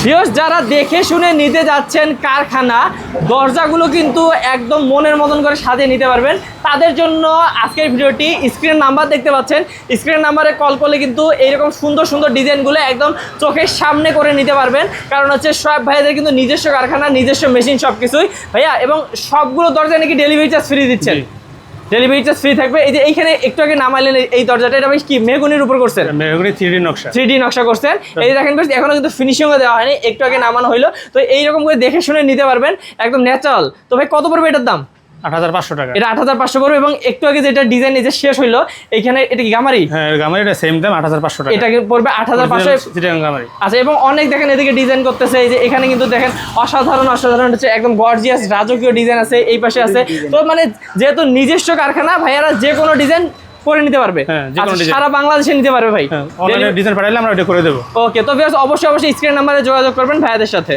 Viewers যারা দেখে শুনে নিতে যাচ্ছেন কারখানা, দরজাগুলো কিন্তু একদম মনের মতন করে সাজিয়ে নিতে পারবেন। তাদের জন্য আজকের ভিডিওটি, স্ক্রিন নাম্বার দেখতে পাচ্ছেন, স্ক্রিন নাম্বারে কল করলে কিন্তু এইরকম সুন্দর সুন্দর ডিজাইনগুলো একদম চোখের সামনে করে নিতে পারবেন। কারণ হচ্ছে সোহাগ ভাইদের কিন্তু নিজস্ব কারখানা, নিজস্ব মেশিন সব কিছুই ভাইয়া, এবং সবগুলো দরজা নাকি ডেলিভারি চার্জ ফ্রি দিচ্ছেন। ডেলিভারি চার্জ ফ্রি থাকবে। এই যে এইখানে একটু আগে নামাইলেন এই দরজাটা, এটা ভাই কি মেহগনির উপর করছেন? মেহগনি 3D নকশা, 3D নকশা করছেন। এই দেখেন এখনো কিন্তু ফিনিশিংও দেওয়া হয়নি, একটু আগে নামানো হইলো। তো এইরকম করে দেখে শুনে নিতে পারবেন, একদম ন্যাচারাল। তো ভাই কত পড়বে এটার দাম? 8500 টাকা। এটা 8500 পড়বে। এবং একটু আগে যেটা ডিজাইন এই যে শেষ হইলো, এখানে এটা কি গামারি? হ্যাঁ গামারি, এটা সেম দাম 8500 টাকা। এটা পড়বে 8500 চিটাগাং গামারি। আচ্ছা, এবং অনেক দেখেন এদিকে ডিজাইন করতেছে। এই যে এখানে কিন্তু দেখেন অসাধারণ অসাধারণ হচ্ছে একদম গর্জিয়াস রাজকীয় ডিজাইন আছে, এই পাশে আছে। তো মানে যেহেতু নিজস্ব কারখানা, ভাইয়ারা যে কোনো ডিজাইন করে নিতে পারবে। আচ্ছা, সারা বাংলাদেশে নিতে পারবে ভাই। অনলাইনে ডিজাইন পাঠাইলে আমরা এটা করে দেবো। ওকে, তো ভিউয়ার্স অবশ্যই স্ক্রিন নাম্বারে যোগাযোগ করবেন ভাইয়াদের সাথে।